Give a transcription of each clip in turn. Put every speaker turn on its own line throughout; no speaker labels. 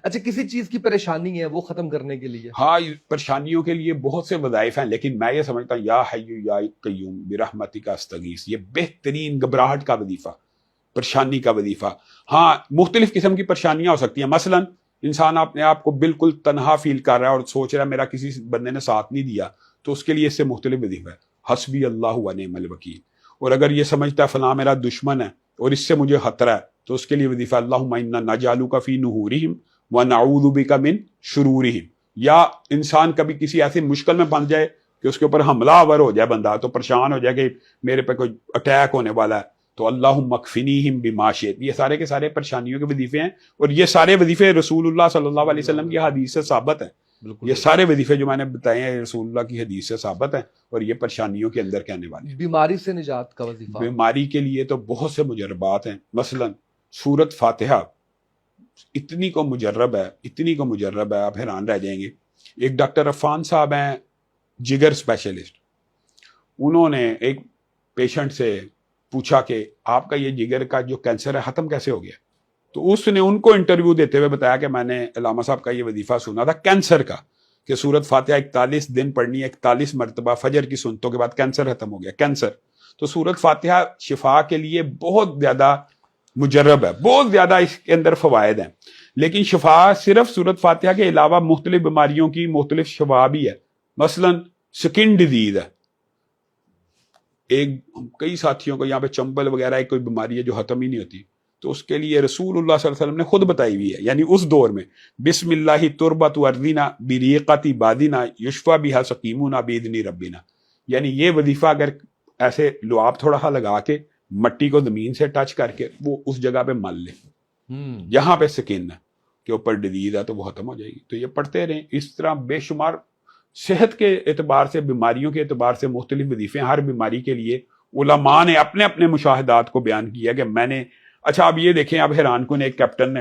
اچھا کسی چیز کی پریشانی ہے وہ ختم کرنے کے لیے؟
ہاں پریشانیوں کے لیے بہت سے وظائف ہیں، لیکن میں یہ سمجھتا ہوں یا حی یا قیوم برحمتک استغیث، یہ بہترین گھبراہٹ کا وظیفہ، پریشانی کا وظیفہ۔ ہاں مختلف قسم کی پریشانیاں ہو سکتی ہیں، مثلا انسان اپنے آپ کو بالکل تنہا فیل کر رہا ہے اور سوچ رہا ہے میرا کسی بندے نے ساتھ نہیں دیا، تو اس کے لیے اس سے مختلف وظیفہ ہے، حسبی اللہ و نعم الوکیل۔ اور اگر یہ سمجھتا ہے فلاں میرا دشمن ہے اور اس سے مجھے خطرہ ہے، تو اس کے لیے وظیفہ اللہم انا نجعلک فی نحورہم ونعوذ بک من شرورہم۔ یا انسان کبھی کسی ایسی مشکل میں بن جائے کہ اس کے اوپر حملہ آور ہو جائے، بندہ تو پریشان ہو جائے کہ میرے پہ کوئی اٹیک ہونے والا ہے، تو اللہم اکفنیہم بما شئت۔ یہ سارے کے سارے پریشانیوں کے وظیفے ہیں، اور یہ سارے وظیفے رسول اللہ صلی اللہ علیہ وسلم کی حدیث سے ثابت ہیں۔ یہ سارے وظیفے جو میں نے بتائے ہیں رسول اللہ کی حدیث سے ثابت ہیں، اور یہ پریشانیوں کے اندر کہنے والے ہیں۔
بیماری سے نجات کا وظیفہ؟
بیماری کے لیے تو بہت سے مجربات ہیں، مثلا سورت فاتحہ اتنی کو مجرب ہے، اتنی کو مجرب ہے، آپ حیران رہ جائیں گے۔ ایک ڈاکٹر عفان صاحب ہیں جگر اسپیشلسٹ، انہوں نے ایک پیشنٹ سے پوچھا کہ آپ کا یہ جگر کا جو کینسر ہے ختم کیسے ہو گیا؟ تو اس نے ان کو انٹرویو دیتے ہوئے بتایا کہ میں نے علامہ صاحب کا یہ وظیفہ سنا تھا کینسر کا، کہ سورت فاتحہ 41 دن پڑھنی ہے، 41 مرتبہ فجر کی سنتوں کے بعد کینسر ختم ہو گیا، کینسر۔ تو سورت فاتحہ شفا کے لیے بہت زیادہ مجرب ہے، بہت زیادہ اس کے اندر فوائد ہیں، لیکن شفا صرف سورت فاتحہ کے علاوہ مختلف بیماریوں کی مختلف شفا بھی ہے۔ مثلا سکن ڈیزیز ہے، کئی ساتھیوں کو یہاں پہ چمبل وغیرہ ایک کوئی بیماری ہے جو ختم ہی نہیں ہوتی، تو اس کے لیے رسول اللہ صلی اللہ علیہ وسلم نے خود بتائی ہوئی ہے، یعنی اس دور میں بسم اللہ تربت ارضنا بریقت بادنا یشفا بہا سقیمنا باذن ربنا، یعنی یہ وظیفہ اگر ایسے لعاب تھوڑا سا لگا کے مٹی کو زمین سے ٹچ کر کے وہ اس جگہ پہ مل لے جہاں پہ سکن کے اوپر ڈیزیز ہے تو وہ ختم ہو جائے گی۔ تو یہ پڑھتے رہیں، اس طرح بے شمار صحت کے اعتبار سے، بیماریوں کے اعتبار سے مختلف وظیفے، ہر بیماری کے لیے علماء نے اپنے اپنے مشاہدات کو بیان کیا کہ میں نے۔ اچھا اب یہ دیکھیں، اب حیران کن ایک کیپٹن نے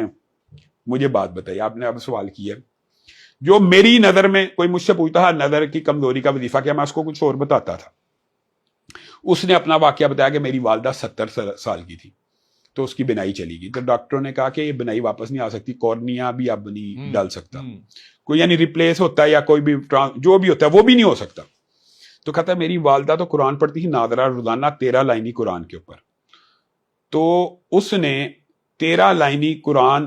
مجھے بات بتائی، آپ نے اب سوال کیا، جو میری نظر میں کوئی مجھ سے پوچھتا ہے نظر کی کمزوری کا وظیفہ کیا، میں اس کو کچھ اور بتاتا تھا۔ اس نے اپنا واقعہ بتایا کہ میری والدہ 70 سال کی تھی تو اس کی بینائی چلی گئی، تو ڈاکٹروں نے کہا کہ یہ بینائی واپس نہیں آ سکتی، کورنیا بھی اب نہیں ڈال سکتا، کوئی یعنی ریپلیس ہوتا ہے یا کوئی بھی جو بھی ہوتا ہے وہ بھی نہیں ہو سکتا۔ تو کہتا ہے میری والدہ تو قرآن پڑھتی تھی نادرہ، روزانہ 13 لائنی قرآن کے اوپر، تو اس نے 13 لائنی قرآن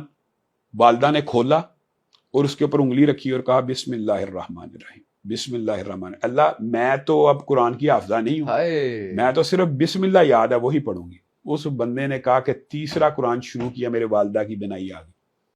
والدہ نے کھولا اور اس کے اوپر انگلی رکھی اور کہا بسم اللہ الرحمن الرحیم، بسم اللہ الرحمن، اللہ میں تو اب قرآن کی حافظہ نہیں ہوں، میں تو صرف بسم اللہ یاد ہے وہی پڑھوں گی۔ اس بندے نے کہا کہ تیسرا قرآن شروع کیا، میرے والدہ کی بینائی آ گئی۔